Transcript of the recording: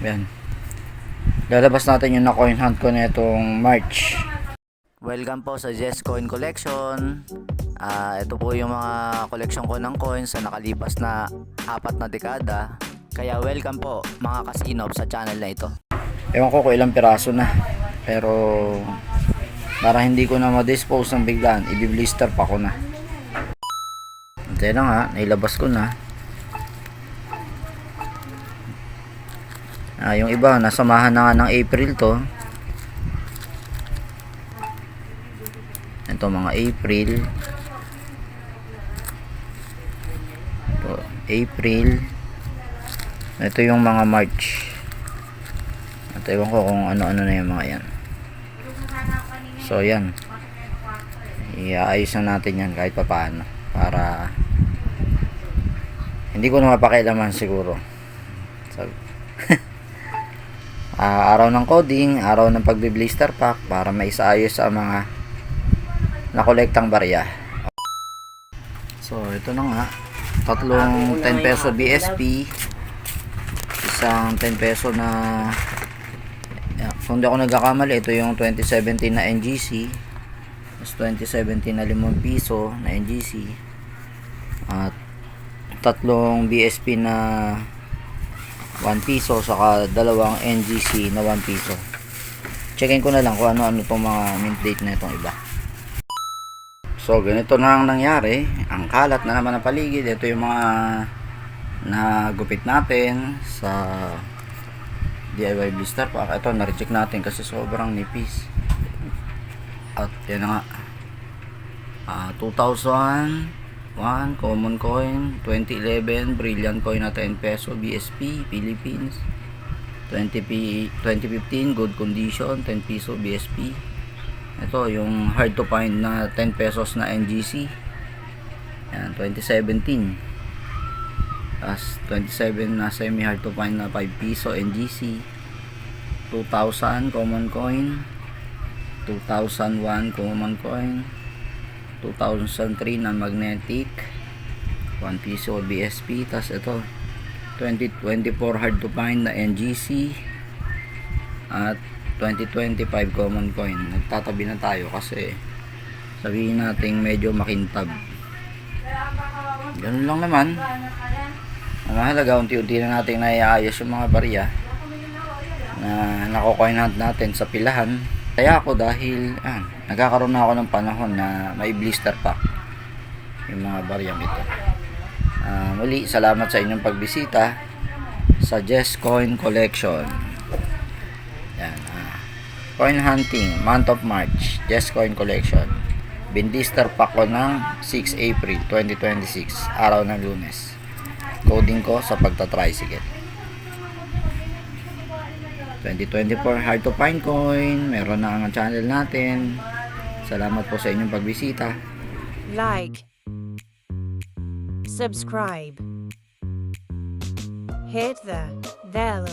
Yan. Lalabas natin yung na-coin hunt ko na itong March. Welcome po sa Jess Coin Collection. Ito po yung mga collection ko ng coins sa nakalipas na 4 na dekada. Kaya welcome po mga kasinop sa channel na ito. Ewan ko kung ilang piraso na. Pero para hindi ko na ma-dispose ng biglaan, i-blister pa ko na. Ito na nga, nailabas ko na. Yung iba, nasamahan na nga ng April to. Ito mga April. Ito, April. Ito yung mga March. At ewan ko kung ano-ano na yung mga yan. So yan. Iaayos na natin yan kahit papaano. Para hindi ko na mapakialaman siguro. So, araw ng coding, araw ng pagbi-blister pack para maisaayos sa mga nakolektang barya. So ito na nga, tatlong 10 peso BSP, isang 10 peso na kung di ako nagkakamali, ito yung 2017 na NGC, mas 2017 na 5 piso na NGC, at tatlong BSP na 1 piso saka dalawang NGC na 1 piso. Checkin ko na lang kung ano-ano itong mga mint date na itong iba. So ganito na ang nangyari. Ang kalat na naman ng paligid. Ito yung mga nagupit natin sa DIY blister pack. Ito na-recheck natin kasi sobrang nipis. At yan na nga, 2001 common coin, 2011 brilliant coin na 10 peso BSP Philippines, 2015 good condition 10 peso BSP. Ito yung hard to find na 10 pesos na NGC, yan 2017. As 27 na semi hard to find na 5 piso NGC, 2000 common coin, 2001 common coin, 2003 na magnetic 1 piso BSP. Tas ito 2024 hard to find na NGC at 2025 common coin. Nagtatabi na tayo kasi sabihin natin medyo makintab. Ganun lang naman. Ang mahalaga, unti-unti na natin naiayos yung mga barya na nako-coin hunt natin sa pilahan. Kaya ako dahil nagkakaroon na ako ng panahon na may blister pack yung mga baryang ito. Muli, salamat sa inyong pagbisita sa Jess Coin Collection. Yan, coin hunting month of March, Jess Coin Collection. Blister pack ko ng 6 April 2026, araw ng Lunes. Coding ko sa pagta-tricycle. 2024 hard to find coin, meron na ang channel natin. Salamat po sa inyong pagbisita. Like, subscribe, hit the bell